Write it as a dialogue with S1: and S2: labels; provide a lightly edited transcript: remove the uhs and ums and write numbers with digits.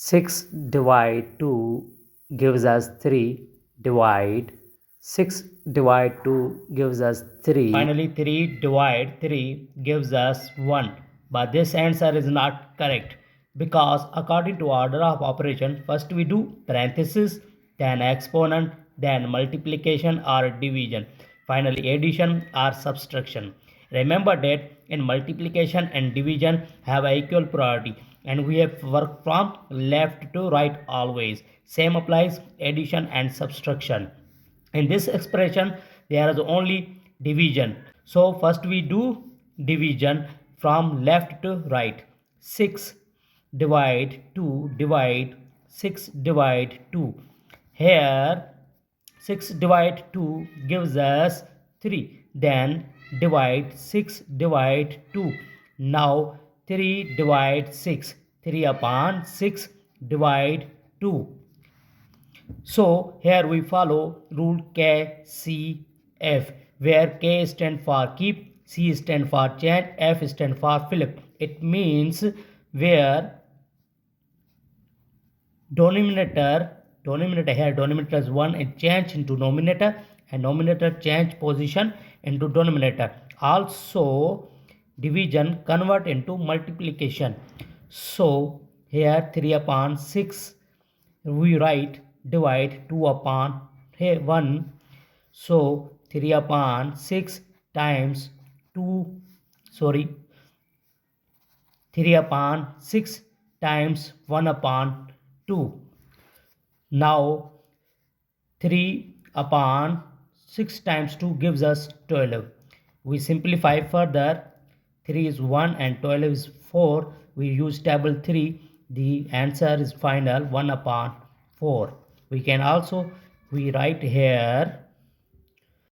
S1: 6 divide 2 gives us 3. Divide 6 divide 2 gives us 3.
S2: Finally, 3 divide 3 gives us 1. But this answer is not correct because according to order of operation, first we do parenthesis, then exponent, then multiplication or division, finally addition or subtraction. Remember that in multiplication and division have equal priority and we have work from left to right always. Same applies addition and subtraction. In this expression there is only division, so first we do division from left to right. 6 divide 2 divide 6 divide 2. Here 6 divide 2 gives us 3, then divide 6 divide 2. Now 3 divide 6, 3 upon 6 divide 2. So here we follow rule KCF, where K stands for keep, C stands for change, F stands for flip. It means where denominator is 1 and change into numerator, and numerator change position into denominator. Also division convert into multiplication. So here 3 upon 6 we write divide 2 upon 1. So 3 upon 6 times 3 upon 6 times 1 upon 2. Now 3 upon 6 times 2 gives us 12. We simplify further. 3 is 1 and 12 is 4. We use table 3. The answer is final 1 upon 4. We can also we write here